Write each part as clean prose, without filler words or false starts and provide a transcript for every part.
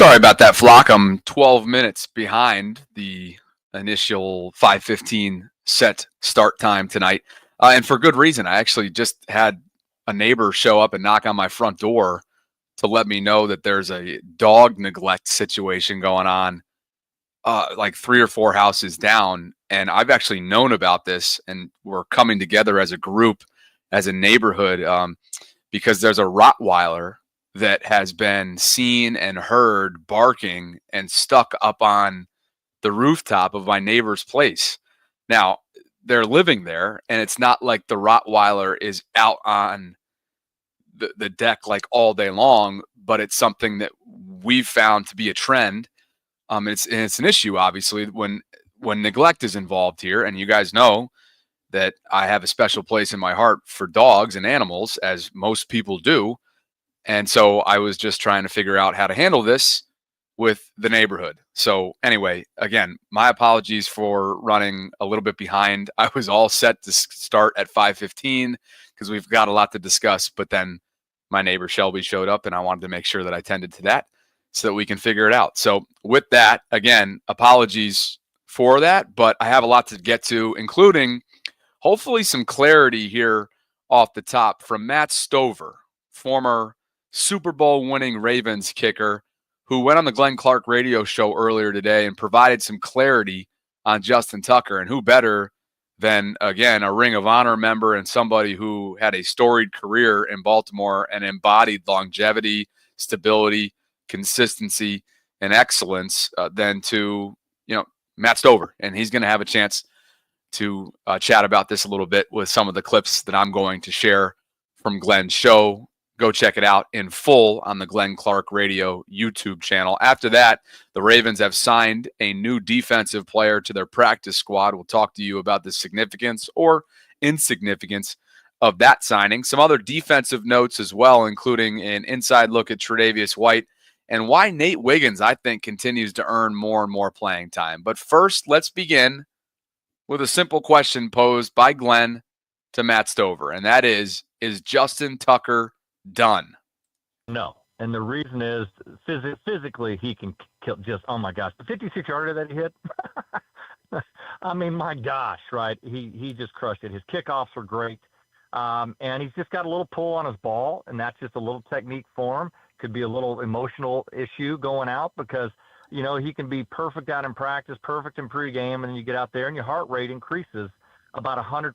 Sorry about that, Flock. I'm 12 minutes behind the initial 5:15 set start time tonight, and for good reason. I actually just had a neighbor show up and knock on my front door to let me know that there's a dog neglect situation going on, like 3 or 4 houses down. And I've actually known about this, and we're coming together as a group, as a neighborhood, because there's a Rottweiler that has been seen and heard barking and stuck up on the rooftop of my neighbor's place. Now, they're living there, and it's not like the Rottweiler is out on the deck like all day long, but it's something that we've found to be a trend. It's an issue, obviously, when neglect is involved here. And you guys know that I have a special place in my heart for dogs and animals, as most people do. And so I was just trying to figure out how to handle this with the neighborhood. So anyway, again, my apologies for running a little bit behind. I was all set to start at 5:15 because we've got a lot to discuss, but then my neighbor Shelby showed up, and I wanted to make sure that I tended to that so that we can figure it out. So with that, again, apologies for that, but I have a lot to get to, including hopefully some clarity here off the top from Matt Stover, former Super Bowl winning Ravens kicker, who went on the Glenn Clark radio show earlier today and provided some clarity on Justin Tucker. And who better than, again, a Ring of Honor member and somebody who had a storied career in Baltimore and embodied longevity, stability, consistency, and excellence than to, Matt Stover. And he's going to have a chance to chat about this a little bit with some of the clips that I'm going to share from Glenn's show. Go check it out in full on the Glenn Clark Radio YouTube channel. After that, the Ravens have signed a new defensive player to their practice squad. We'll talk to you about the significance or insignificance of that signing. Some other defensive notes as well, including an inside look at Tre'Davious White and why Nate Wiggins, I think, continues to earn more and more playing time. But first, let's begin with a simple question posed by Glenn to Matt Stover, and that is Justin Tucker done? No. And the reason is physically he can kill just, oh my gosh, the 56-yarder that he hit. I mean, my gosh, right? He just crushed it. His kickoffs were great. And he's just got a little pull on his ball, and that's just a little technique for him. Could be a little emotional issue going out because, he can be perfect out in practice, perfect in pregame, and then you get out there and your heart rate increases about 100%.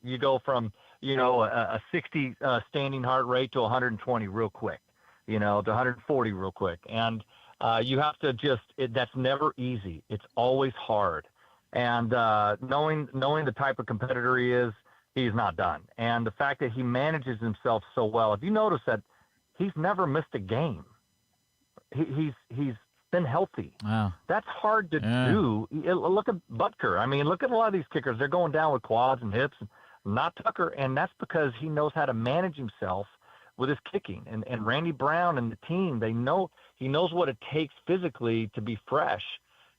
You go from, a 60 standing heart rate to 120 real quick, to 140 real quick. And you have to that's never easy. It's always hard. And knowing the type of competitor he is, he's not done. And the fact that he manages himself so well, if you notice that he's never missed a game, he's been healthy. Wow. That's hard to do. Look at Butker. I mean, look at a lot of these kickers. They're going down with quads and hips. Not Tucker, and that's because he knows how to manage himself with his kicking. And Randy Brown and the team, he knows what it takes physically to be fresh.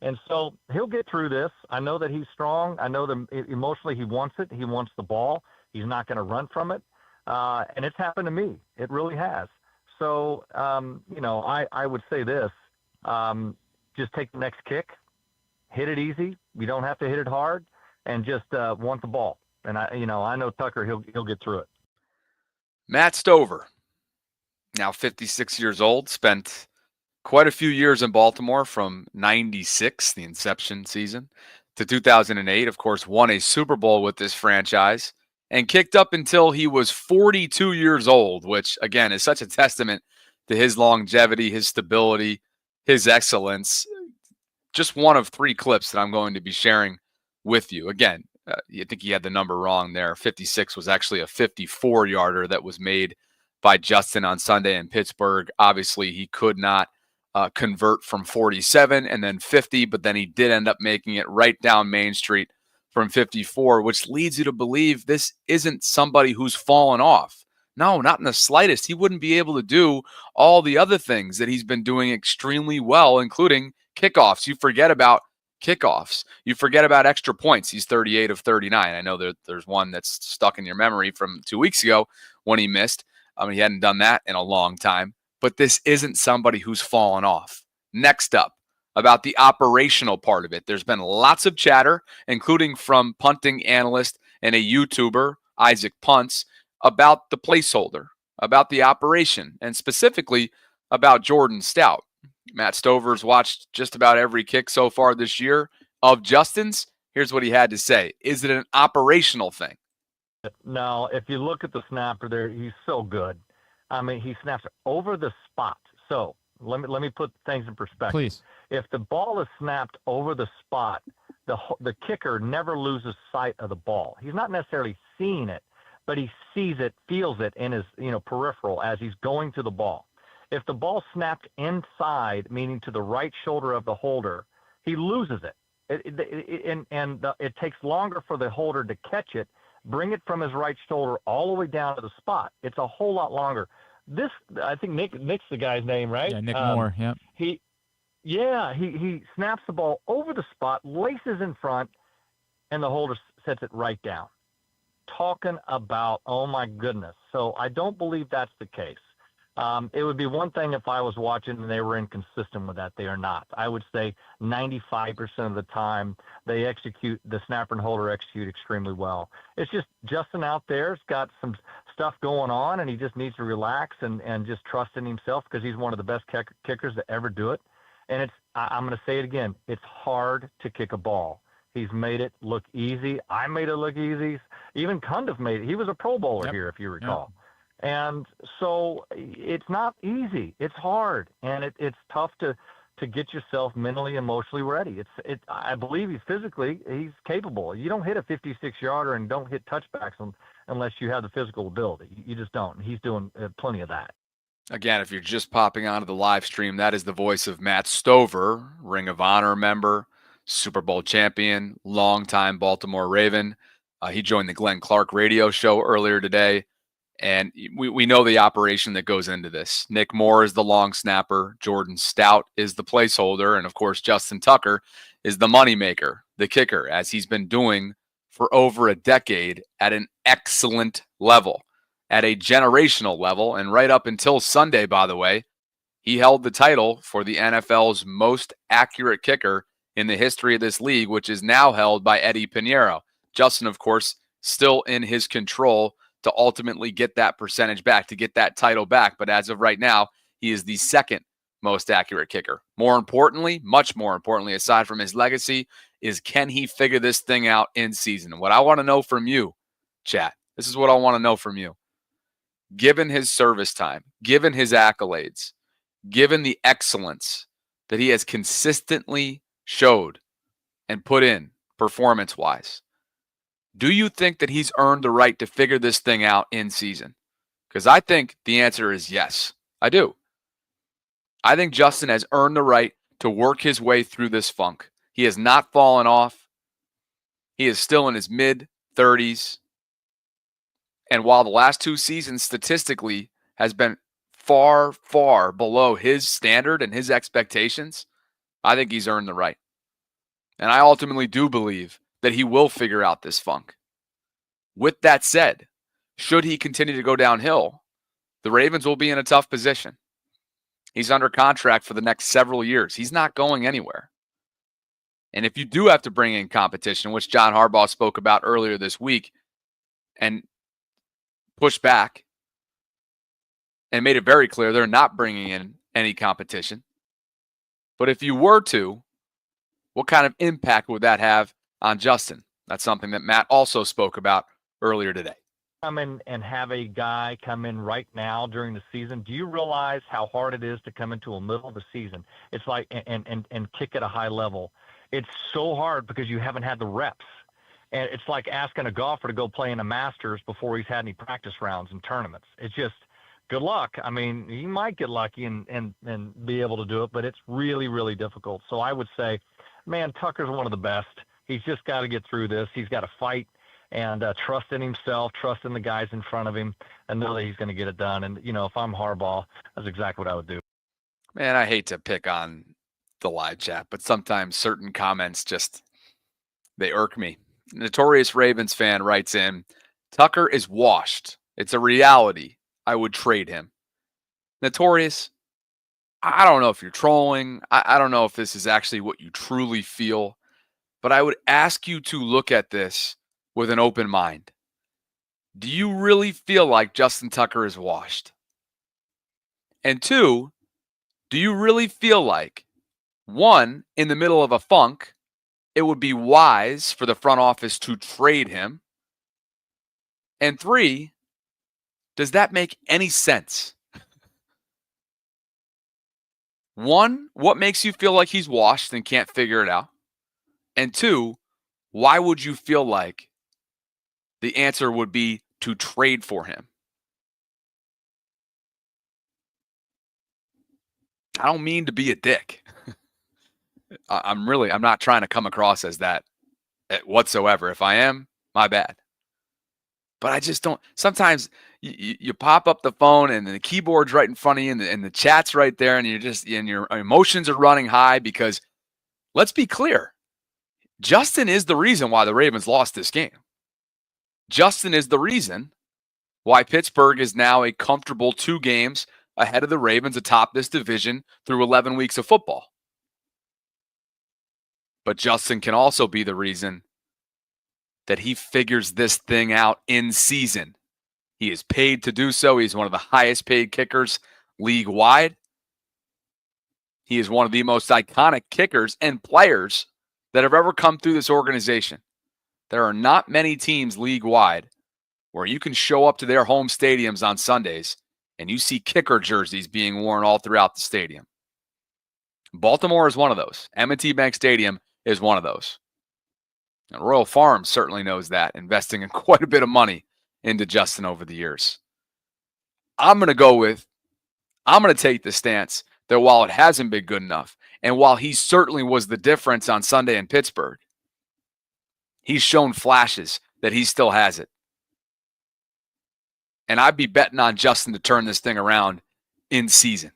And so he'll get through this. I know that he's strong. I know that emotionally he wants it. He wants the ball. He's not going to run from it. And it's happened to me. It really has. So, I would say this, just take the next kick, hit it easy. You don't have to hit it hard, and just want the ball. And I know Tucker, he'll get through it. Matt Stover, now 56 years old, spent quite a few years in Baltimore from 96, the inception season, to 2008. Of course, won a Super Bowl with this franchise and kicked up until he was 42 years old, which, again, is such a testament to his longevity, his stability, his excellence. Just one of 3 clips that I'm going to be sharing with you. Again, I think he had the number wrong there. 56 was actually a 54-yarder that was made by Justin on Sunday in Pittsburgh. Obviously, he could not convert from 47 and then 50, but then he did end up making it right down Main Street from 54, which leads you to believe this isn't somebody who's fallen off. No, not in the slightest. He wouldn't be able to do all the other things that he's been doing extremely well, including kickoffs. You forget about kickoffs. You forget about extra points. He's 38 of 39. I know there's one that's stuck in your memory from 2 weeks ago when he missed. He hadn't done that in a long time. but this isn't somebody who's fallen off. Next up, about the operational part of it. There's been lots of chatter, including from punting analyst and a YouTuber, Isaac Punts, about the placeholder, about the operation, and specifically about Jordan Stout. Matt Stover's watched just about every kick so far this year of Justin's. Here's what he had to say. Is it an operational thing? No, if you look at the snapper there, he's so good. I mean, he snaps over the spot. So let me put things in perspective. Please. If the ball is snapped over the spot, the kicker never loses sight of the ball. He's not necessarily seeing it, but he sees it, feels it in his peripheral as he's going to the ball. If the ball snapped inside, meaning to the right shoulder of the holder, he loses it. It takes longer for the holder to catch it, bring it from his right shoulder all the way down to the spot. It's a whole lot longer. This, I think Nick's the guy's name, right? Yeah, Nick Moore. Yeah. He snaps the ball over the spot, laces in front, and the holder sets it right down. Talking about, oh my goodness. So I don't believe that's the case. It would be one thing if I was watching and they were inconsistent with that. They are not. I would say 95% of the time the snapper and holder execute extremely well. It's just Justin out there's got some stuff going on, and he just needs to relax and just trust in himself because he's one of the best kickers to ever do it. And I'm going to say it again, it's hard to kick a ball. He's made it look easy. I made it look easy. Even Cundiff made it. He was a Pro Bowler here, if you recall. Yep. And so it's not easy. It's hard, and it's tough to get yourself mentally, emotionally ready. I believe he's capable. You don't hit a 56-yarder and don't hit touchbacks unless you have the physical ability. You just don't. He's doing plenty of that. Again, if you're just popping onto the live stream, that is the voice of Matt Stover, Ring of Honor member, Super Bowl champion, longtime Baltimore Raven. He joined the Glenn Clark radio show earlier today. And we know the operation that goes into this. Nick Moore is the long snapper. Jordan Stout is the placeholder. And, of course, Justin Tucker is the moneymaker, the kicker, as he's been doing for over a decade at an excellent level, at a generational level. And right up until Sunday, by the way, he held the title for the NFL's most accurate kicker in the history of this league, which is now held by Eddie Pinheiro. Justin, of course, still in his control to ultimately get that percentage back, to get that title back. But as of right now, he is the second most accurate kicker. More importantly, much more importantly, aside from his legacy, is can he figure this thing out in season? And what I want to know from you, chat, this is what I want to know from you. Given his service time, given his accolades, given the excellence that he has consistently showed and put in performance-wise, do you think that he's earned the right to figure this thing out in season? Because I think the answer is yes. I do. I think Justin has earned the right to work his way through this funk. He has not fallen off. He is still in his mid-30s. And while the last two seasons statistically has been far, far below his standard and his expectations, I think he's earned the right. And I ultimately do believe that he will figure out this funk. With that said, should he continue to go downhill, the Ravens will be in a tough position. He's under contract for the next several years. He's not going anywhere. And if you do have to bring in competition, which John Harbaugh spoke about earlier this week, and push back and made it very clear they're not bringing in any competition. But if you were to, what kind of impact would that have on Justin? That's something that Matt also spoke about earlier today. Come in and have a guy come in right now during the season. Do you realize how hard it is to come into the middle of the season? It's like and kick at a high level. It's so hard because you haven't had the reps. And it's like asking a golfer to go play in a Masters before he's had any practice rounds and tournaments. It's just good luck. I mean, he might get lucky and be able to do it, but it's really, really difficult. So I would say, man, Tucker's one of the best. He's just got to get through this. He's got to fight and trust in himself, trust in the guys in front of him, and know that he's going to get it done. And, if I'm Harbaugh, that's exactly what I would do. Man, I hate to pick on the live chat, but sometimes certain comments they irk me. Notorious Ravens fan writes in, Tucker is washed. It's a reality. I would trade him. Notorious, I don't know if you're trolling. I don't know if this is actually what you truly feel, but I would ask you to look at this with an open mind. Do you really feel like Justin Tucker is washed? And two, do you really feel like, one, in the middle of a funk, it would be wise for the front office to trade him? And three, does that make any sense? One, what makes you feel like he's washed and can't figure it out? And two, why would you feel like the answer would be to trade for him? I don't mean to be a dick. I'm not trying to come across as that whatsoever. If I am, my bad. But I just don't. Sometimes you pop up the phone and the keyboard's right in front of you and the chat's right there and your emotions are running high because let's be clear. Justin is the reason why the Ravens lost this game. Justin is the reason why Pittsburgh is now a comfortable 2 games ahead of the Ravens atop this division through 11 weeks of football. But Justin can also be the reason that he figures this thing out in season. He is paid to do so. He's one of the highest paid kickers league-wide. He is one of the most iconic kickers and players that have ever come through this organization. There are not many teams league-wide where you can show up to their home stadiums on Sundays and you see kicker jerseys being worn all throughout the stadium. Baltimore is one of those. M&T Bank Stadium is one of those. And Royal Farms certainly knows that, investing in quite a bit of money into Justin over the years. I'm going to take the stance that while it hasn't been good enough, and while he certainly was the difference on Sunday in Pittsburgh, he's shown flashes that he still has it. And I'd be betting on Justin to turn this thing around in season.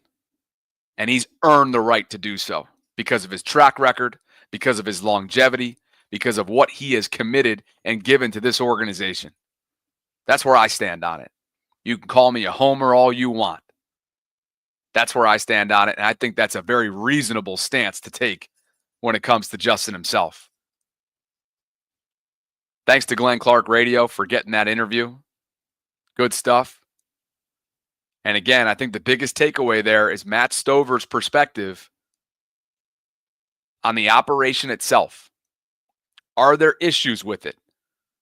And he's earned the right to do so because of his track record, because of his longevity, because of what he has committed and given to this organization. That's where I stand on it. You can call me a homer all you want. That's where I stand on it, and I think that's a very reasonable stance to take when it comes to Justin himself. Thanks to Glenn Clark Radio for getting that interview. Good stuff. And again, I think the biggest takeaway there is Matt Stover's perspective on the operation itself. Are there issues with it?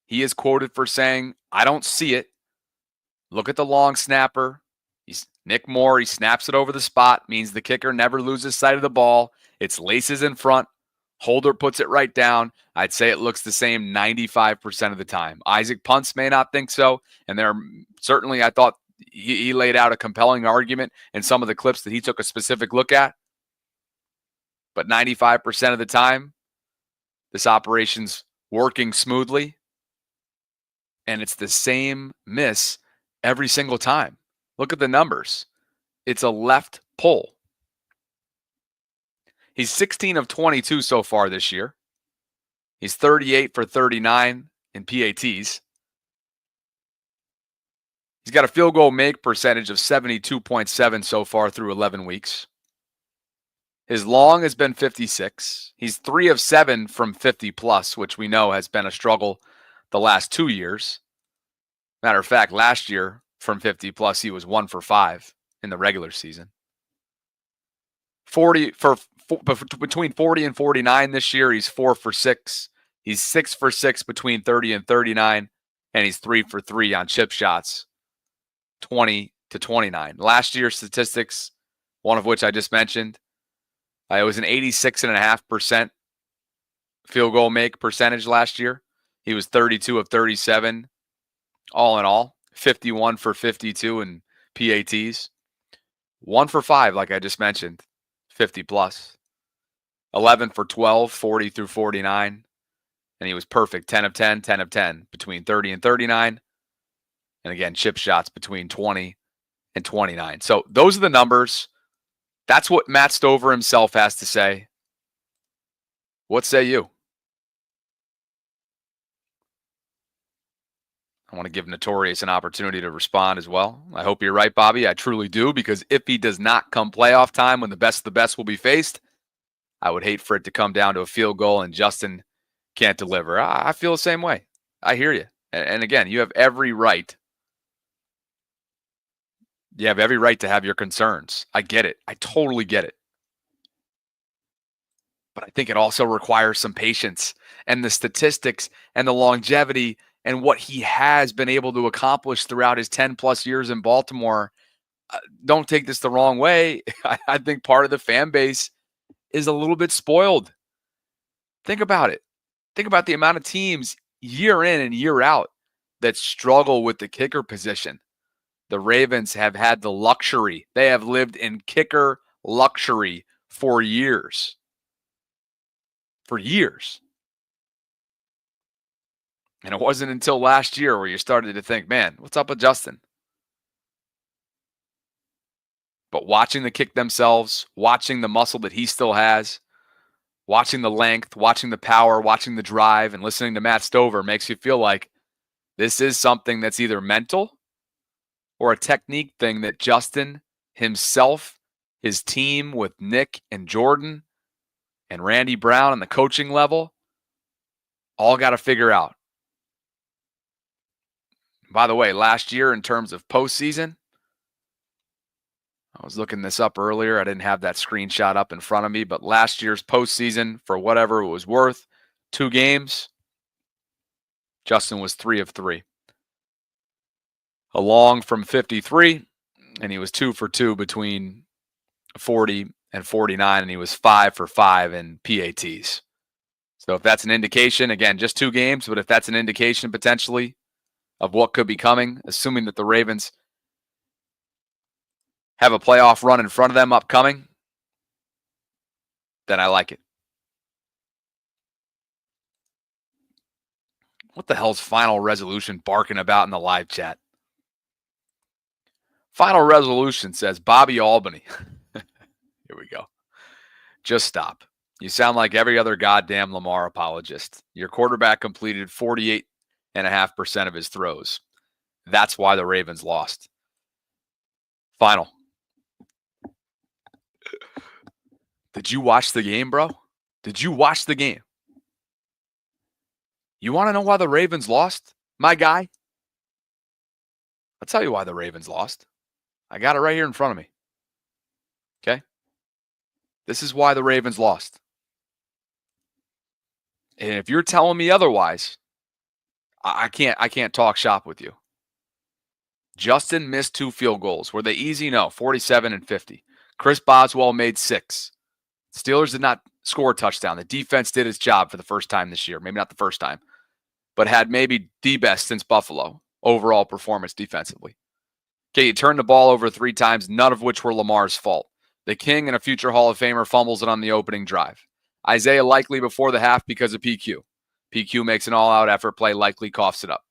He is quoted for saying, I don't see it. Look at the long snapper. He's Nick Moore. He snaps it over the spot, means the kicker never loses sight of the ball. It's laces in front. Holder puts it right down. I'd say it looks the same 95% of the time. Isaac Punts may not think so. And there certainly, I thought he laid out a compelling argument in some of the clips that he took a specific look at. But 95% of the time, this operation's working smoothly. And it's the same miss every single time. Look at the numbers. It's a left pull. He's 16 of 22 so far this year. He's 38 for 39 in PATs. He's got a field goal make percentage of 72.7 so far through 11 weeks. His long has been 56. He's 3 of 7 from 50 plus, which we know has been a struggle the last 2 years. Matter of fact, last year from 50 plus, he was 1 for 5 in the regular season. Between 40 and 49 this year, he's 4 for 6. He's 6 for 6 between 30 and 39, and he's 3 for 3 on chip shots, 20 to 29. Last year's statistics, one of which I just mentioned, it was an 86.5% field goal make percentage last year. He was 32 of 37, all in all, 51 for 52 in PATs, 1 for 5, like I just mentioned, 50 plus, 11 for 12, 40 through 49, and he was perfect, 10 of 10, 10 of 10 between 30 and 39, and again, chip shots between 20 and 29. So those are the numbers. That's what Matt Stover himself has to say. What say you? I want to give Notorious an opportunity to respond as well. I hope you're right, Bobby. I truly do, because if he does not come playoff time when the best of the best will be faced, I would hate for it to come down to a field goal and Justin can't deliver. I feel the same way. I hear you. And again, you have every right. You have every right to have your concerns. I get it. I totally get it. But I think it also requires some patience, and the statistics and the longevity and what he has been able to accomplish throughout his 10 plus years in Baltimore. Don't take this the wrong way. I think part of the fan base is a little bit spoiled. Think about it. Think about the amount of teams year in and year out that struggle with the kicker position. The Ravens have had the luxury. They have lived in kicker luxury for years. For years. And it wasn't until last year where you started to think, man, what's up with Justin? But watching the kick themselves, watching the muscle that he still has, watching the length, watching the power, watching the drive, and listening to Matt Stover makes you feel like this is something that's either mental or a technique thing that Justin himself, his team with Nick and Jordan and Randy Brown on the coaching level, all got to figure out. By the way, last year in terms of postseason, I was looking this up earlier. I didn't have that screenshot up in front of me, but last year's postseason, for whatever it was worth, 2 games, Justin was 3 of 3. A long from 53, and he was 2 for 2 between 40 and 49, and he was 5 for 5 in PATs. So if that's an indication, again, just 2 games, but if that's an indication potentially of what could be coming, assuming that the Ravens have a playoff run in front of them upcoming, then I like it. What the hell's Final Resolution barking about in the live chat? Final Resolution says Bobby Albany. Here we go. Just stop. You sound like every other goddamn Lamar apologist. Your quarterback completed 48.5% of his throws. That's why the Ravens lost. Final. Did you watch the game, bro? Did you watch the game? You want to know why the Ravens lost, my guy? I'll tell you why the Ravens lost. I got it right here in front of me. Okay? This is why the Ravens lost. And if you're telling me otherwise, I can't talk shop with you. Justin missed 2 field goals. Were they easy? No, 47 and 50. Chris Boswell made 6. Steelers did not score a touchdown. The defense did its job for the first time this year. Maybe not the first time, but had maybe the best since Buffalo overall performance defensively. Okay, you turned the ball over 3 times, none of which were Lamar's fault. The King and a future Hall of Famer fumbles it on the opening drive. Isaiah Likely before the half because of PQ. PQ makes an all-out effort play, Likely coughs it up.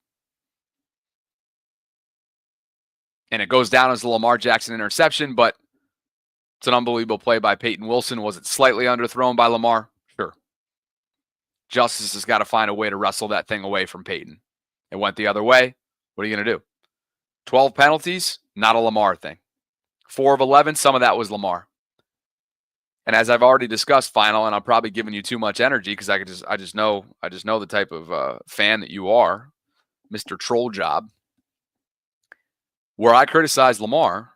And it goes down as a Lamar Jackson interception, but it's an unbelievable play by Peyton Wilson. Was it slightly underthrown by Lamar? Sure. Justice has got to find a way to wrestle that thing away from Peyton. It went the other way. What are you going to do? 12 penalties, not a Lamar thing. 4 of 11, some of that was Lamar. And as I've already discussed, Final, and I'm probably giving you too much energy because I just know the type of fan that you are, Mr. Troll Job. Where I criticized Lamar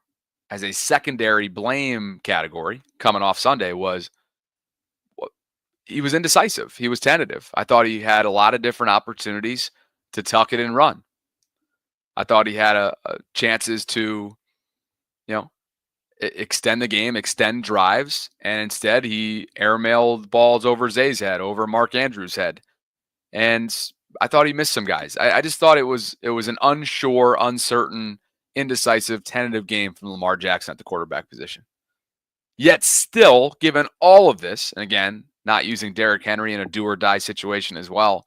as a secondary blame category coming off Sunday was he was indecisive. He was tentative. I thought he had a lot of different opportunities to tuck it and run. I thought he had chances to, extend the game, extend drives, and instead he airmailed balls over Zay's head, over Mark Andrews' head. And I thought he missed some guys. I just thought it was an unsure, uncertain, indecisive, tentative game from Lamar Jackson at the quarterback position. Yet still, given all of this, and again, not using Derrick Henry in a do-or-die situation as well,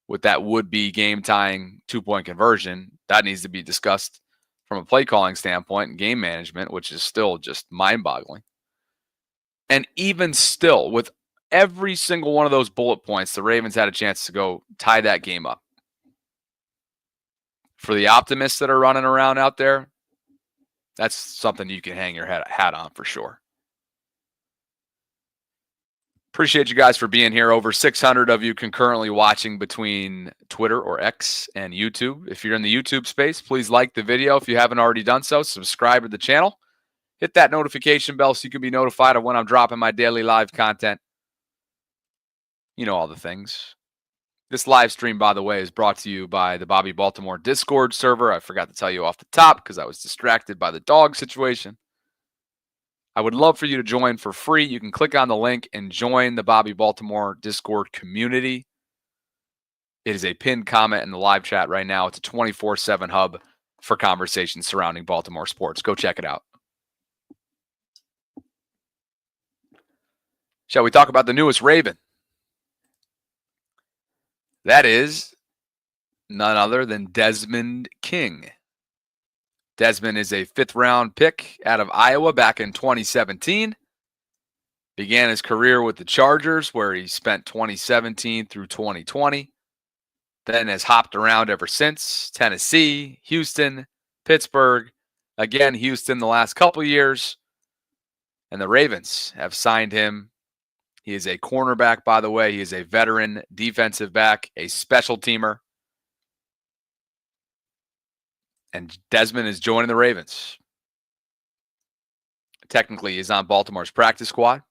with that would-be game-tying 2-point conversion, that needs to be discussed from a play-calling standpoint and game management, which is still just mind-boggling. And even still, with every single one of those bullet points, the Ravens had a chance to go tie that game up. For the optimists that are running around out there, that's something you can hang your hat on for sure. Appreciate you guys for being here. Over 600 of you concurrently watching between Twitter or X and YouTube. If you're in the YouTube space, please like the video. If you haven't already done so, subscribe to the channel. Hit that notification bell so you can be notified of when I'm dropping my daily live content. You know all the things. This live stream, by the way, is brought to you by the Bobby Baltimore Discord server. I forgot to tell you off the top because I was distracted by the dog situation. I would love for you to join for free. You can click on the link and join the Bobby Baltimore Discord community. It is a pinned comment in the live chat right now. It's a 24/7 hub for conversations surrounding Baltimore sports. Go check it out. Shall we talk about the newest Raven? That is none other than Desmond King. Desmond is a 5th-round pick out of Iowa back in 2017. Began his career with the Chargers, where he spent 2017 through 2020. Then has hopped around ever since. Tennessee, Houston, Pittsburgh, again Houston the last couple years. And the Ravens have signed him. He is a cornerback, by the way. He is a veteran defensive back, a special teamer. And Desmond is joining the Ravens. Technically, he's on Baltimore's practice squad.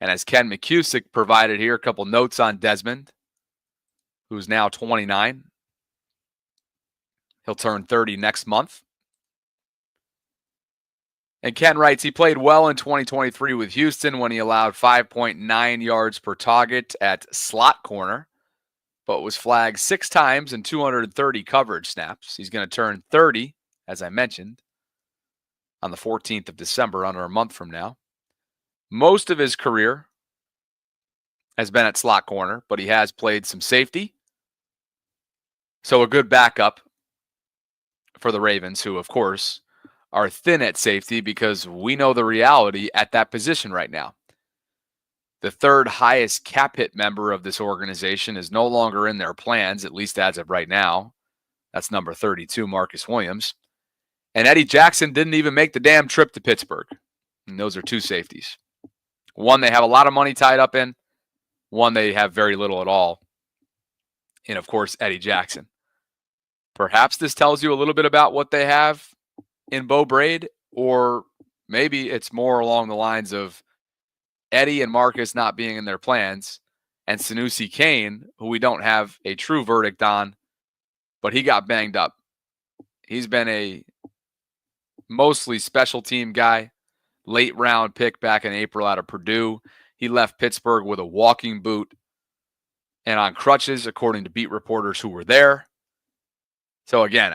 And as Ken McCusick provided here, a couple notes on Desmond, who's now 29. He'll turn 30 next month. And Ken writes, he played well in 2023 with Houston when he allowed 5.9 yards per target at slot corner, but was flagged 6 times in 230 coverage snaps. He's going to turn 30, as I mentioned, on the 14th of December, under a month from now. Most of his career has been at slot corner, but he has played some safety. So a good backup for the Ravens, who, of course, are thin at safety because we know the reality at that position right now. The 3rd highest cap hit member of this organization is no longer in their plans, at least as of right now. That's number 32, Marcus Williams. And Eddie Jackson didn't even make the damn trip to Pittsburgh. And those are 2 safeties. One they have a lot of money tied up in. One they have very little at all. And, of course, Eddie Jackson. Perhaps this tells you a little bit about what they have in Bo Braid, or maybe it's more along the lines of Eddie and Marcus not being in their plans, and Sanusi Kane, who we don't have a true verdict on, but he got banged up. He's been a mostly special team guy, late round pick back in April out of Purdue. He left Pittsburgh with a walking boot and on crutches, according to beat reporters who were there. So again,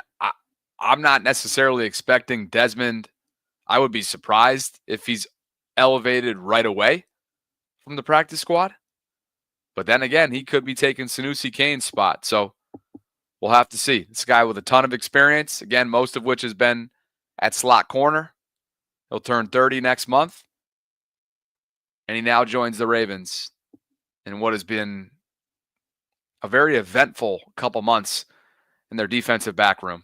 I'm not necessarily expecting Desmond. I would be surprised if he's elevated right away from the practice squad. But then again, he could be taking Sanusi Kane's spot. So we'll have to see. This guy with a ton of experience, again, most of which has been at slot corner. He'll turn 30 next month. And he now joins the Ravens in what has been a very eventful couple months in their defensive back room.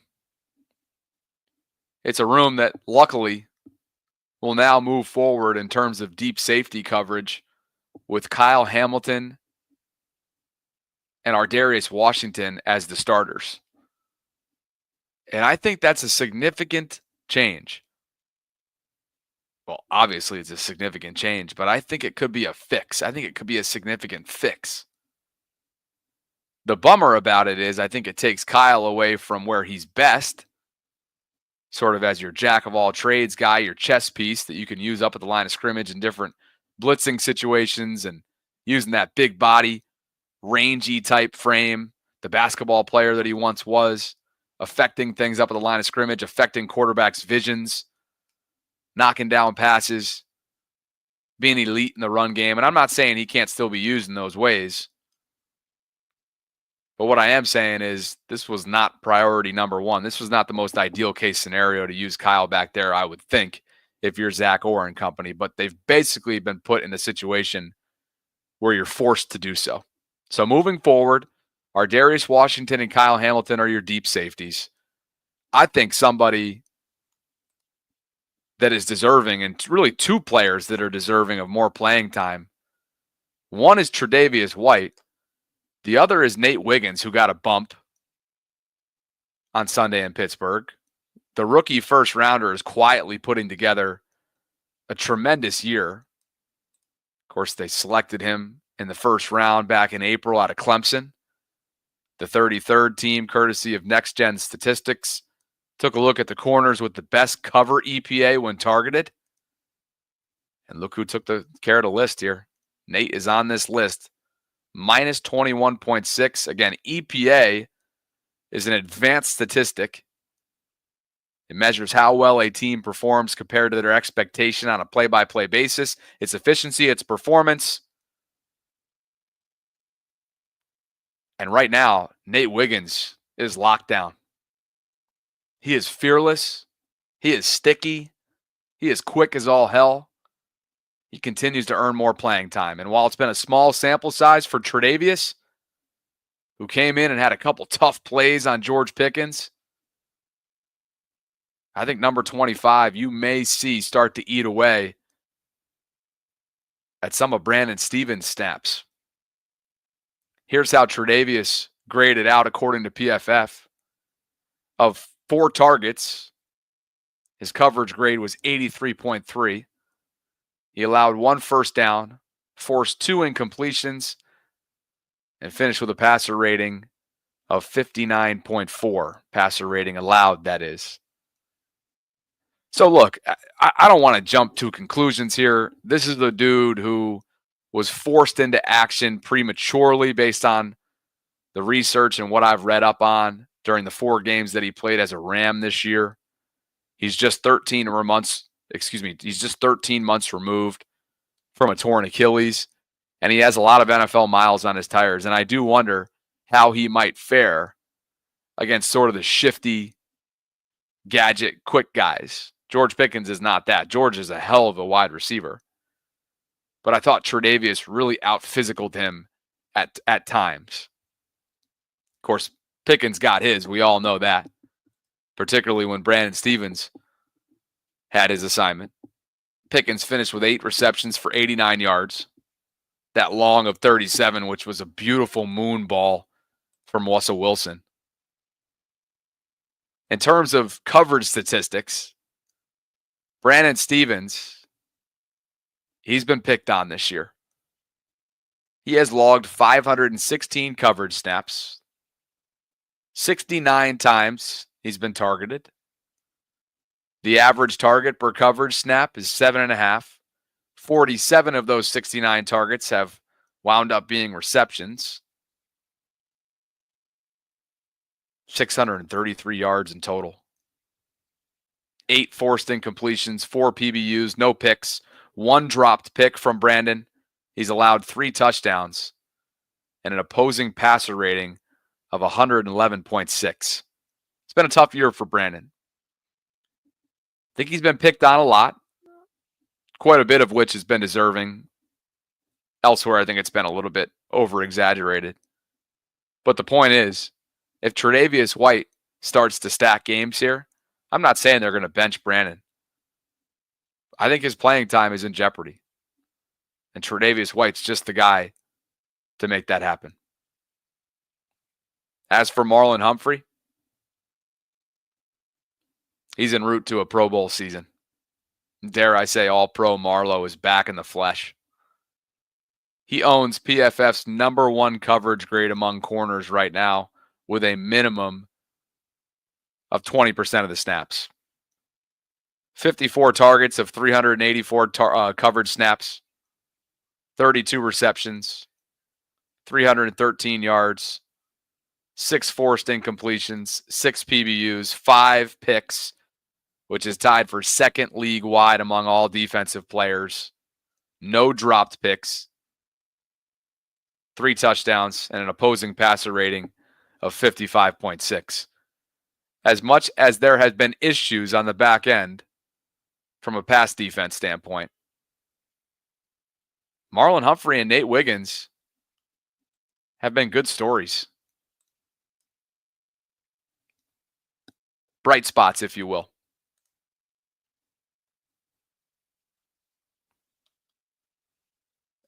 It's a room that luckily will now move forward in terms of deep safety coverage with Kyle Hamilton and Ardarius Washington as the starters. And I think that's a significant change. Well, obviously it's a significant change, but I think it could be a fix. I think it could be a significant fix. The bummer about it is I think it takes Kyle away from where he's best, sort of as your jack of all trades guy, your chess piece that you can use up at the line of scrimmage in different blitzing situations and using that big body, rangy type frame, the basketball player that he once was, affecting things up at the line of scrimmage, affecting quarterbacks' visions, knocking down passes, being elite in the run game. And I'm not saying he can't still be used in those ways. But what I am saying is this was not priority number one. This was not the most ideal case scenario to use Kyle back there, I would think, if you're Zach Orr and company. But they've basically been put in a situation where you're forced to do so. So moving forward, Darius Washington and Kyle Hamilton are your deep safeties. I think somebody that is deserving, and really two players that are deserving of more playing time. One is Tre'Davious White. The other is Nate Wiggins, who got a bump on Sunday in Pittsburgh. The rookie first rounder is quietly putting together a tremendous year. Of course, they selected him in the first round back in April out of Clemson. The 33rd team, courtesy of Next Gen Statistics, took a look at the corners with the best cover EPA when targeted. And look who took the care of the list here. Nate is on this list. Minus 21.6. Again, EPA is an advanced statistic. It measures how well a team performs compared to their expectation on a play-by-play basis, its efficiency, its performance. And right now, Nate Wiggins is locked down. He is fearless. He is sticky. He is quick as all hell. He continues to earn more playing time. And while it's been a small sample size for Tre'Davious, who came in and had a couple tough plays on George Pickens, I think number 25 you may see start to eat away at some of Brandon Stevens' snaps. Here's how Tre'Davious graded out according to PFF. Of 4 targets, his coverage grade was 83.3. He allowed 1 first down, forced 2 incompletions, and finished with a passer rating of 59.4. Passer rating allowed, that is. So look, I don't want to jump to conclusions here. This is the dude who was forced into action prematurely based on the research and what I've read up on during the 4 games that he played as a Ram this year. He's just 13 months removed from a torn Achilles, and he has a lot of NFL miles on his tires. And I do wonder how he might fare against sort of the shifty, gadget, quick guys. George Pickens is not that. George is a hell of a wide receiver. But I thought Tre'Davious really out-physicaled him at times. Of course, Pickens got his. We all know that. Particularly when Brandon Stevens had his assignment. Pickens finished with 8 receptions for 89 yards. That long of 37, which was a beautiful moon ball from Russell Wilson. In terms of coverage statistics, Brandon Stevens, he's been picked on this year. He has logged 516 coverage snaps. 69 times he's been targeted. The average target per coverage snap is 7.5. 47 of those 69 targets have wound up being receptions. 633 yards in total. 8 forced incompletions, 4 PBUs, no picks, 1 dropped pick from Brandon. He's allowed 3 touchdowns and an opposing passer rating of 111.6. It's been a tough year for Brandon. I think he's been picked on a lot, quite a bit of which has been deserving. Elsewhere, I think it's been a little bit over-exaggerated. But the point is, if Tre'Davious White starts to stack games here, I'm not saying they're going to bench Brandon. I think his playing time is in jeopardy. And Tre'Davious White's just the guy to make that happen. As for Marlon Humphrey, he's en route to a Pro Bowl season. Dare I say, All-Pro Marlo is back in the flesh. He owns PFF's #1 coverage grade among corners right now with a minimum of 20% of the snaps. 54 targets of 384 coverage snaps, 32 receptions, 313 yards, 6 forced incompletions, 6 PBUs, 5 picks, which is tied for second league-wide among all defensive players. No dropped picks, 3 touchdowns, and an opposing passer rating of 55.6. As much as there has been issues on the back end from a pass defense standpoint, Marlon Humphrey and Nate Wiggins have been good stories. bright spots, if you will.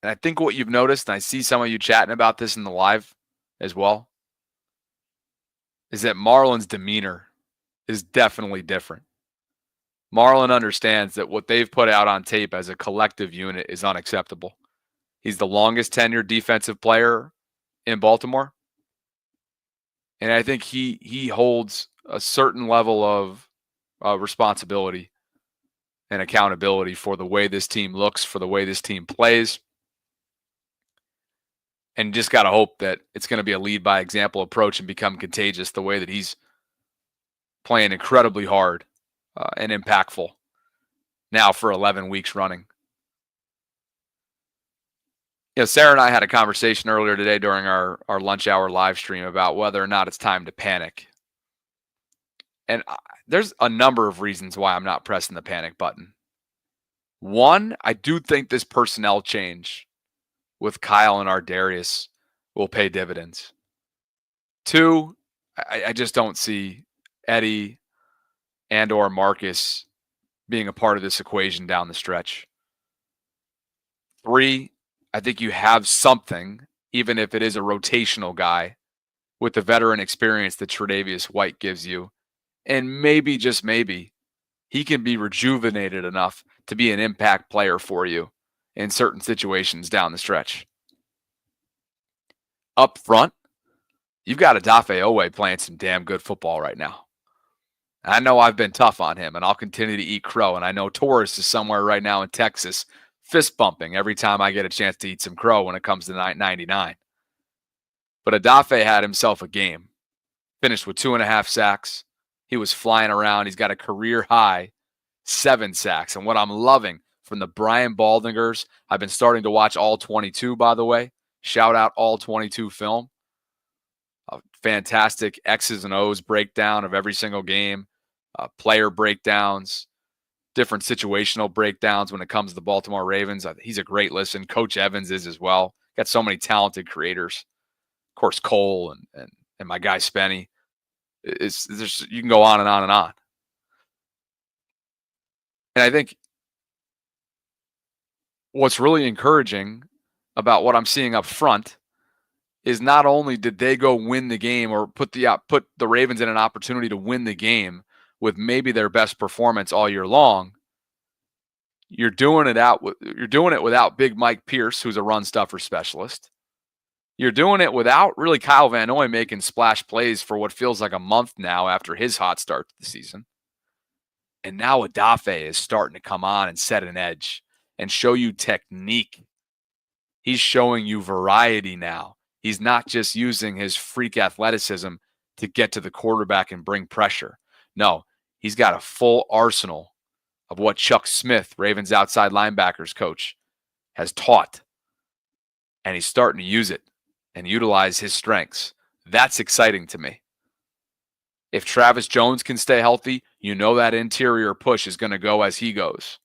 And I think what you've noticed, and I see some of you chatting about this in the live as well, is that Marlon's demeanor is definitely different. Marlon understands that what they've put out on tape as a collective unit is unacceptable. He's the longest tenured defensive player in Baltimore. And I think he holds a certain level of responsibility and accountability for the way this team looks, for the way this team plays. And just got to hope that it's going to be a lead by example approach and become contagious the way that he's playing incredibly hard and impactful now for 11 weeks running. You know, Sarah and I had a conversation earlier today during our lunch hour live stream about whether or not it's time to panic. And there's a number of reasons why I'm not pressing the panic button. One, I do think this personnel change with Kyle and Ardarius will pay dividends. Two, I just don't see Eddie and or Marcus being a part of this equation down the stretch. Three, I think you have something, even if it is a rotational guy, with the veteran experience that Tre'Davious White gives you. And maybe, just maybe, he can be rejuvenated enough to be an impact player for you in certain situations down the stretch. Up front, you've got Odafe Oweh playing some damn good football right now. I know I've been tough on him, and I'll continue to eat crow. And I know Torres is somewhere right now in Texas fist bumping every time I get a chance to eat some crow when it comes to 99. But Odafe had himself a game. Finished with 2.5 sacks. He was flying around. He's got a career high 7 sacks. And what I'm loving from the Brian Baldingers, I've been starting to watch all 22, by the way. Shout out all 22 film. A fantastic X's and O's breakdown of every single game. Player breakdowns. Different situational breakdowns when it comes to the Baltimore Ravens. He's a great listen. Coach Evans is as well. Got so many talented creators. Of course, Cole and my guy Spenny. You can go on and on and on. And I think what's really encouraging about what I'm seeing up front is not only did they go win the game or put the Ravens in an opportunity to win the game with maybe their best performance all year long. You're doing it without Big Mike Pierce, who's a run stuffer specialist. You're doing it without really Kyle Van Noy making splash plays for what feels like a month now after his hot start to the season. And now Odafe is starting to come on and set an edge and show you technique. He's showing you variety now. He's not just using his freak athleticism to get to the quarterback and bring pressure. No, he's got a full arsenal of what Chuck Smith, Ravens outside linebackers coach, has taught. And he's starting to use it and utilize his strengths. That's exciting to me. If Travis Jones can stay healthy, you know that interior push is going to go as he goes.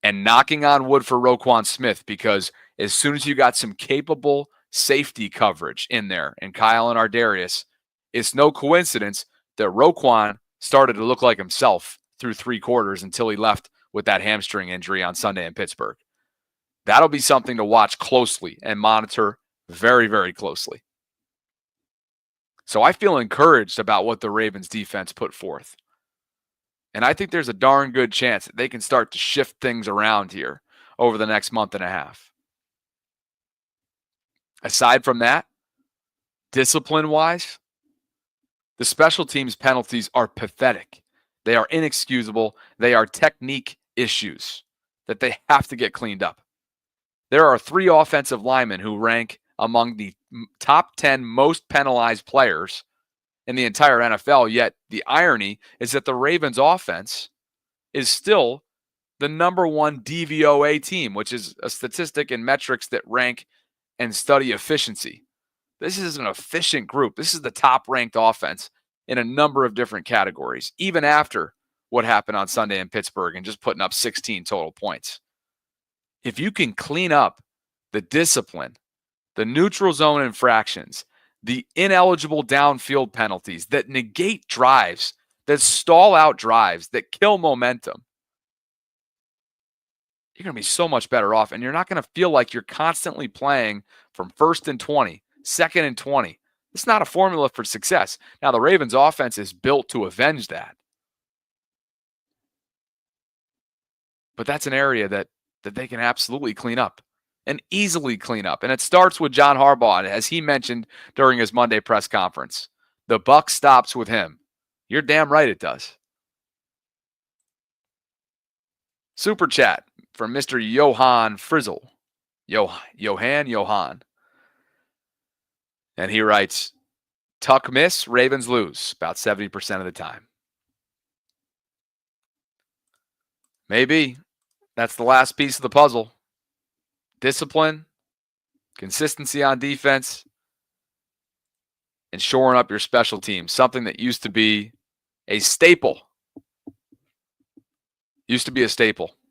And knocking on wood for Roquan Smith, because as soon as you got some capable safety coverage in there and Kyle and Ardarius, it's no coincidence that Roquan started to look like himself through 3 quarters until he left with that hamstring injury on Sunday in Pittsburgh. That'll be something to watch closely and monitor very, very closely. So I feel encouraged about what the Ravens defense put forth. And I think there's a darn good chance that they can start to shift things around here over the next month and a half. Aside from that, discipline-wise, the special teams penalties are pathetic. They are inexcusable. They are technique issues that they have to get cleaned up. There are 3 offensive linemen who rank among the top 10 most penalized players in the entire NFL, yet the irony is that the Ravens offense is still the number 1 DVOA team, which is a statistic and metrics that rank and study efficiency. This is an efficient group. This is the top-ranked offense in a number of different categories, even after what happened on Sunday in Pittsburgh and just putting up 16 total points. If you can clean up the discipline, the neutral zone infractions, the ineligible downfield penalties that negate drives that stall out drives, that kill momentum, you're going to be so much better off. And you're not going to feel like you're constantly playing from 1st and 20, 2nd and 20. It's not a formula for success. Now, the Ravens offense is built to avenge that. But that's an area that they can absolutely clean up and easily clean up. And it starts with John Harbaugh, as he mentioned during his Monday press conference. The buck stops with him. You're damn right it does. Super chat from Mr. Johan Frizzle. Johan. And he writes, Tuck miss, Ravens lose about 70% of the time. Maybe that's the last piece of the puzzle. Discipline, consistency on defense, and shoring up your special teams, something that used to be a staple.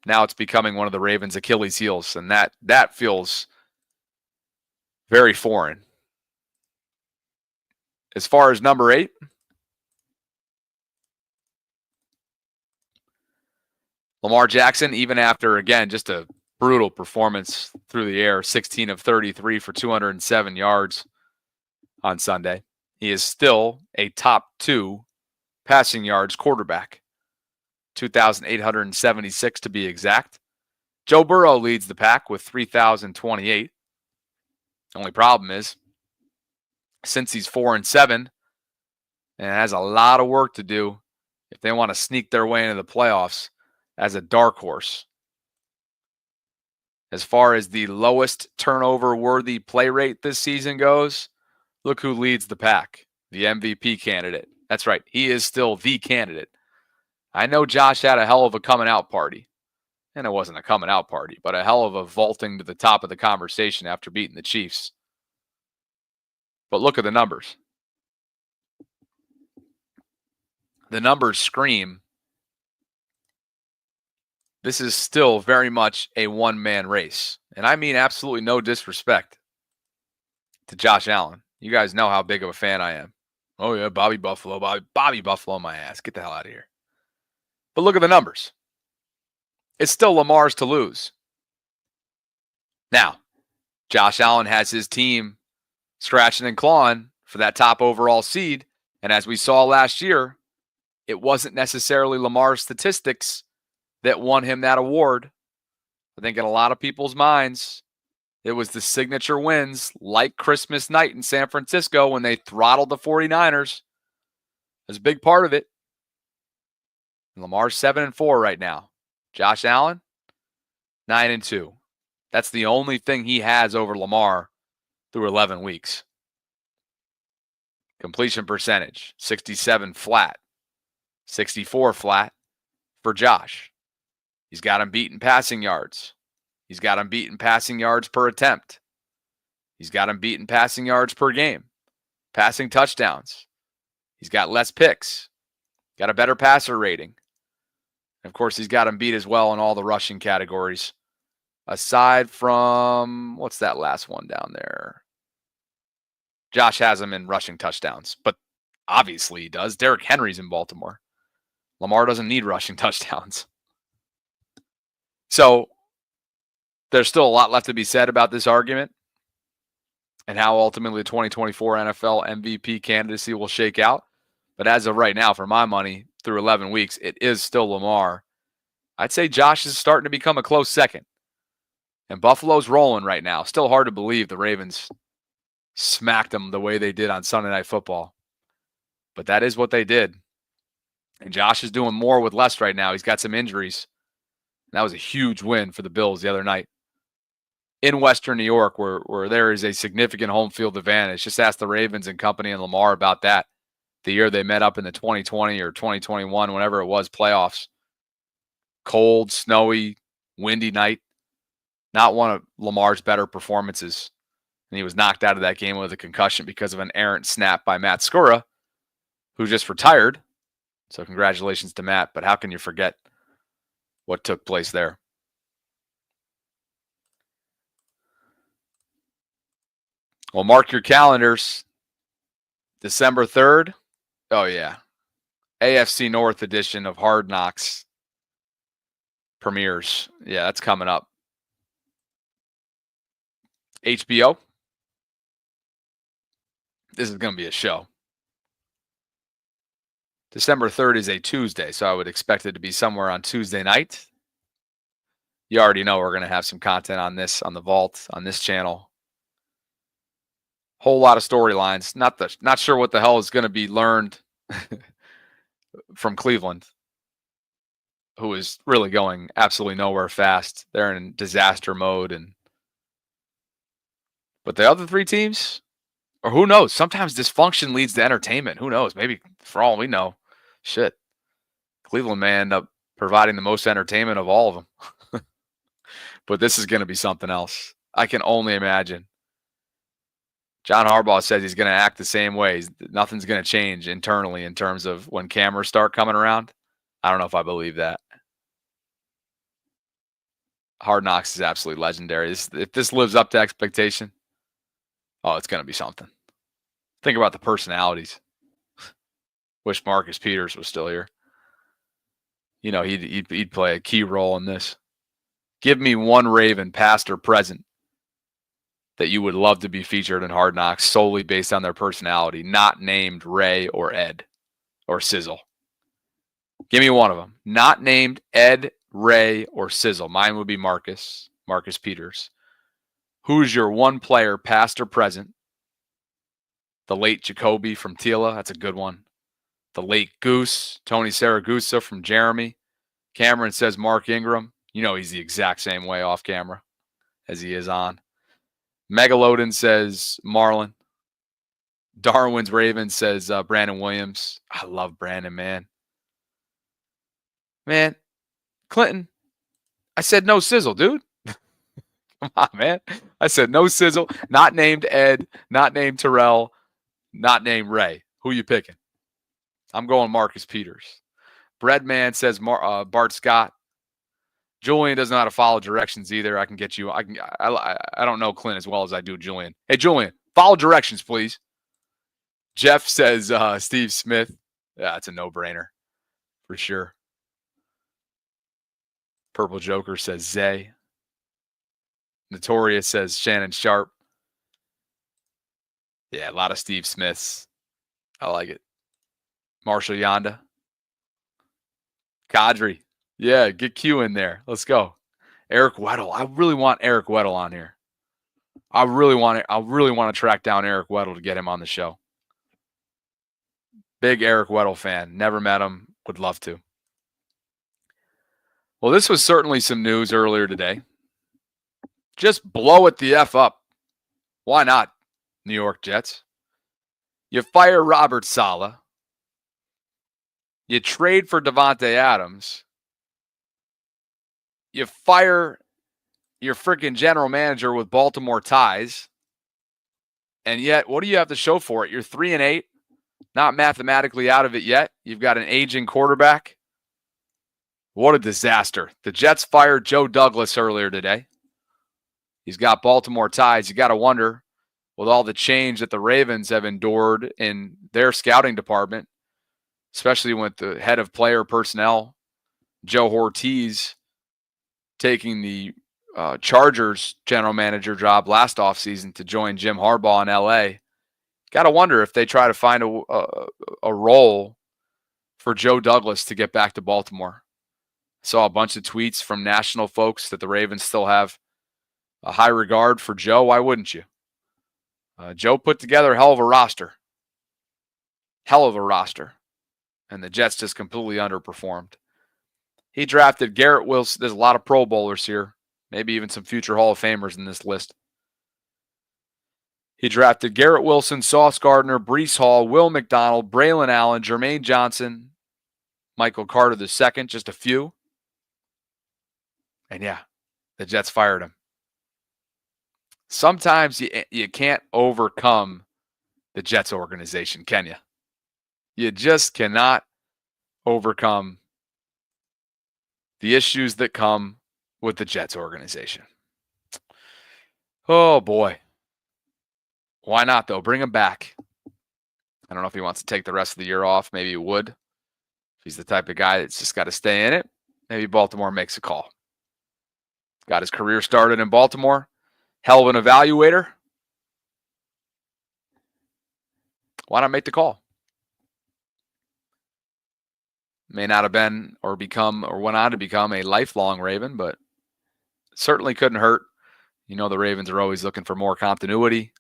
Now it's becoming one of the Ravens' Achilles heels, and that feels very foreign. As far as number 8, Lamar Jackson, even after, again, just a brutal performance through the air, 16 of 33 for 207 yards on Sunday, he is still a top 2 passing yards quarterback, 2,876 to be exact. Joe Burrow leads the pack with 3,028. The only problem is, since he's 4-7 and has a lot of work to do if they want to sneak their way into the playoffs as a dark horse. As far as the lowest turnover-worthy play rate this season goes, look who leads the pack, the MVP candidate. That's right, he is still the candidate. I know Josh had a hell of a coming-out party. And it wasn't a coming-out party, but a hell of a vaulting to the top of the conversation after beating the Chiefs. But look at the numbers. The numbers scream this is still very much a one-man race. And I mean absolutely no disrespect to Josh Allen. You guys know how big of a fan I am. Oh, yeah, Bobby Buffalo my ass. Get the hell out of here. But look at the numbers. It's still Lamar's to lose. Now, Josh Allen has his team scratching and clawing for that top overall seed. And as we saw last year, it wasn't necessarily Lamar's statistics that won him that award. I think in a lot of people's minds, it was the signature wins like Christmas night in San Francisco when they throttled the 49ers. That's a big part of it. And Lamar's 7-4 right now. Josh Allen, 9-2. That's the only thing he has over Lamar through 11 weeks. Completion percentage, 67 flat, 64 flat for Josh. He's got him beaten passing yards. He's got him beaten passing yards per attempt. He's got him beaten passing yards per game. Passing touchdowns. He's got less picks. Got a better passer rating. Of course, he's got him beat as well in all the rushing categories. Aside from, what's that last one down there? Josh has him in rushing touchdowns, but obviously he does. Derrick Henry's in Baltimore. Lamar doesn't need rushing touchdowns. So there's still a lot left to be said about this argument and how ultimately the 2024 NFL MVP candidacy will shake out. But as of right now, for my money, through 11 weeks, it is still Lamar. I'd say Josh is starting to become a close second. And Buffalo's rolling right now. Still hard to believe the Ravens smacked them the way they did on Sunday Night Football. But that is what they did. And Josh is doing more with less right now. He's got some injuries. And that was a huge win for the Bills the other night. In Western New York, where there is a significant home field advantage. Just ask the Ravens and company and Lamar about that. The year they met up in the 2020 or 2021, whenever it was, playoffs. Cold, snowy, windy night. Not one of Lamar's better performances. And he was knocked out of that game with a concussion because of an errant snap by Matt Skura, who just retired. So congratulations to Matt, but how can you forget what took place there? Well, mark your calendars. December 3rd. Oh, yeah. AFC North edition of Hard Knocks premieres. Yeah, that's coming up. HBO. This is going to be a show. December 3rd is a Tuesday, so I would expect it to be somewhere on Tuesday night. You already know we're going to have some content on this, on the Vault, on this channel. Whole lot of storylines. Not sure what the hell is going to be learned from Cleveland, who is really going absolutely nowhere fast. They're in disaster mode, but the other three teams, or who knows? Sometimes dysfunction leads to entertainment. Who knows? Maybe for all we know, shit, Cleveland may end up providing the most entertainment of all of them. But this is going to be something else. I can only imagine. John Harbaugh says he's going to act the same way. Nothing's going to change internally in terms of when cameras start coming around. I don't know if I believe that. Hard Knocks is absolutely legendary. If this lives up to expectation, oh, it's going to be something. Think about the personalities. Wish Marcus Peters was still here. You know, he'd play a key role in this. Give me one Raven, past or present, that you would love to be featured in Hard Knocks solely based on their personality, not named Ray or Ed or Sizzle. Give me one of them. Not named Ed, Ray, or Sizzle. Mine would be Marcus Peters. Who's your one player, past or present? The late Jacoby from Tila. That's a good one. The late Goose, Tony Saragusa from Jeremy. Cameron says Mark Ingram. You know he's the exact same way off camera as he is on. Megalodon says Marlon. Darwin's Raven says Brandon Williams. I love Brandon, man. Man, Clinton, I said no Sizzle, dude. Come on, man. I said no Sizzle. Not named Ed. Not named Terrell. Not named Ray. Who you picking? I'm going Marcus Peters. Breadman says Bart Scott. Julian doesn't know how to follow directions either. I can get you. I don't know Clint as well as I do Julian. Hey, Julian, follow directions, please. Jeff says Steve Smith. Yeah, it's a no-brainer for sure. Purple Joker says Zay. Notorious says Shannon Sharp. Yeah, a lot of Steve Smiths. I like it. Marshall Yonda. Kadri. Yeah, get Q in there. Let's go. Eric Weddle. I really want Eric Weddle on here. I really want to track down Eric Weddle to get him on the show. Big Eric Weddle fan. Never met him. Would love to. Well, this was certainly some news earlier today. Just blow it the F up. Why not, New York Jets? You fire Robert Saleh. You trade for Devontae Adams. You fire your freaking general manager with Baltimore ties. And yet, what do you have to show for it? You're 3-8, not mathematically out of it yet. You've got an aging quarterback. What a disaster. The Jets fired Joe Douglas earlier today. He's got Baltimore ties. You got to wonder, with all the change that the Ravens have endured in their scouting department, especially with the head of player personnel, Joe Ortiz, taking the Chargers general manager job last offseason to join Jim Harbaugh in L.A. Got to wonder if they try to find a role for Joe Douglas to get back to Baltimore. Saw a bunch of tweets from national folks that the Ravens still have a high regard for Joe. Why wouldn't you? Joe put together a hell of a roster. Hell of a roster. And the Jets just completely underperformed. He drafted Garrett Wilson. There's a lot of Pro Bowlers here. Maybe even some future Hall of Famers in this list. He drafted Garrett Wilson, Sauce Gardner, Breece Hall, Will McDonald, Braylon Allen, Jermaine Johnson, Michael Carter II, just a few. And yeah, the Jets fired him. Sometimes you can't overcome the Jets organization, can you? You just cannot overcome the issues that come with the Jets organization. Oh, boy. Why not, though? Bring him back. I don't know if he wants to take the rest of the year off. Maybe he would. If he's the type of guy that's just got to stay in it, maybe Baltimore makes a call. Got his career started in Baltimore. Hell of an evaluator. Why not make the call? May not have been or went on to become a lifelong Raven, but certainly couldn't hurt. You know the Ravens are always looking for more continuity.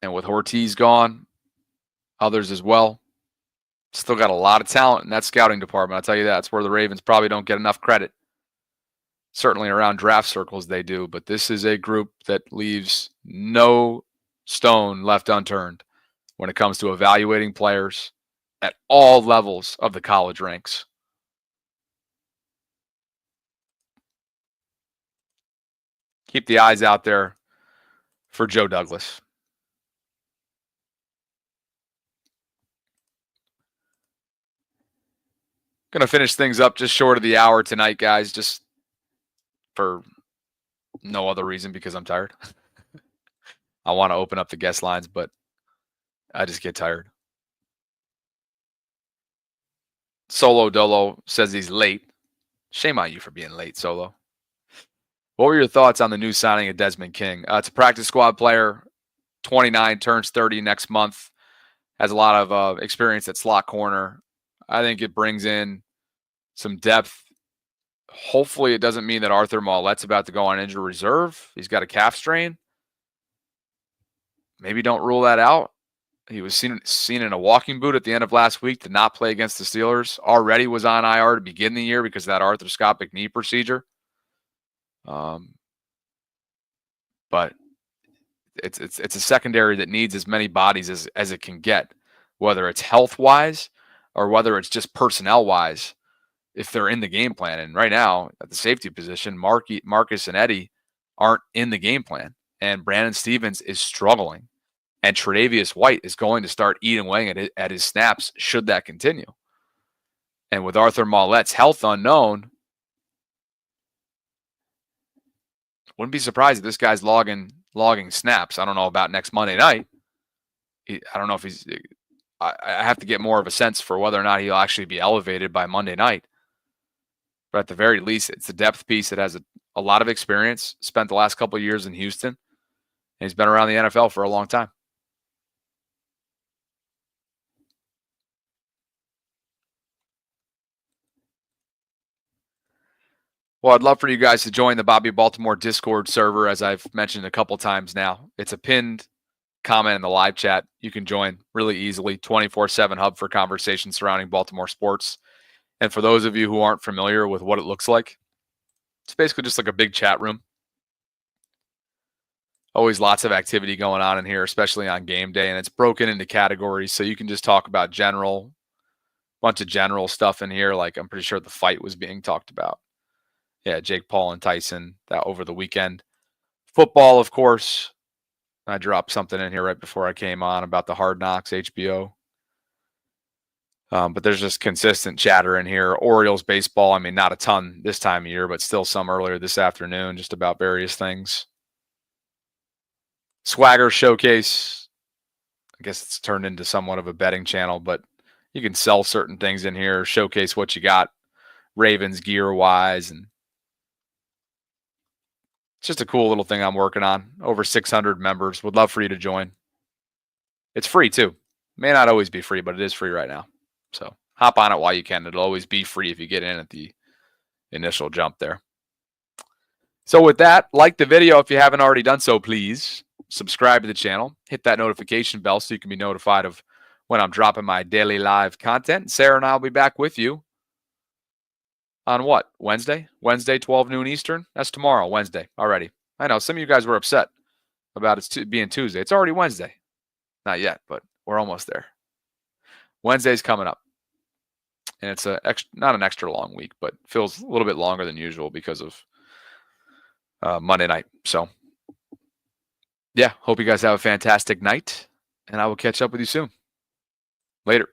And with Ortiz gone, others as well, still got a lot of talent in that scouting department. I'll tell you that. It's where the Ravens probably don't get enough credit. Certainly around draft circles they do, but this is a group that leaves no stone left unturned when it comes to evaluating players at all levels of the college ranks. Keep the eyes out there for Joe Douglas. Going to finish things up just short of the hour tonight, guys, just for no other reason because I'm tired. I want to open up the guest lines, but I just get tired. Solo Dolo says he's late. Shame on you for being late, Solo. What were your thoughts on the new signing of Desmond King? It's a practice squad player, 29, turns 30 next month, has a lot of experience at slot corner. I think it brings in some depth. Hopefully it doesn't mean that Arthur Maulet's about to go on injured reserve. He's got a calf strain. Maybe don't rule that out. He was seen in a walking boot at the end of last week to not play against the Steelers. Already was on IR to begin the year because of that arthroscopic knee procedure. But it's a secondary that needs as many bodies as it can get, whether it's health-wise or whether it's just personnel-wise, if they're in the game plan. And right now, at the safety position, Marcus and Eddie aren't in the game plan. And Brandon Stevens is struggling. And Tre'Davious White is going to start eating away at his snaps should that continue. And with Arthur Maulet's health unknown, wouldn't be surprised if this guy's logging snaps. I don't know about next Monday night. I don't know if he's – I have to get more of a sense for whether or not he'll actually be elevated by Monday night. But at the very least, it's a depth piece that has a lot of experience, spent the last couple of years in Houston, and he's been around the NFL for a long time. Well, I'd love for you guys to join the Bobby Baltimore Discord server, as I've mentioned a couple times now. It's a pinned comment in the live chat. You can join really easily, 24/7 hub for conversations surrounding Baltimore sports. And for those of you who aren't familiar with what it looks like, it's basically just like a big chat room. Always lots of activity going on in here, especially on game day. And it's broken into categories, so you can just talk about bunch of general stuff in here. Like I'm pretty sure the fight was being talked about. Yeah, Jake Paul and Tyson, that over the weekend. Football, of course. I dropped something in here right before I came on about the Hard Knocks HBO. But there's just consistent chatter in here. Orioles baseball, I mean, not a ton this time of year, but still some earlier this afternoon, just about various things. Swagger Showcase. I guess it's turned into somewhat of a betting channel, but you can sell certain things in here, showcase what you got, Ravens gear-wise, and it's just a cool little thing I'm working on. Over 600 members. Would love for you to join. It's free, too. May not always be free, but it is free right now. So hop on it while you can. It'll always be free if you get in at the initial jump there. So with that, like the video if you haven't already done so, please. Subscribe to the channel. Hit that notification bell so you can be notified of when I'm dropping my daily live content. Sarah and I will be back with you on what? Wednesday? Wednesday, 12 noon Eastern? That's tomorrow, Wednesday, already. I know, some of you guys were upset about it being Tuesday. It's already Wednesday. Not yet, but we're almost there. Wednesday's coming up. And it's not an extra long week, but feels a little bit longer than usual because of Monday night. So, yeah, hope you guys have a fantastic night, and I will catch up with you soon. Later.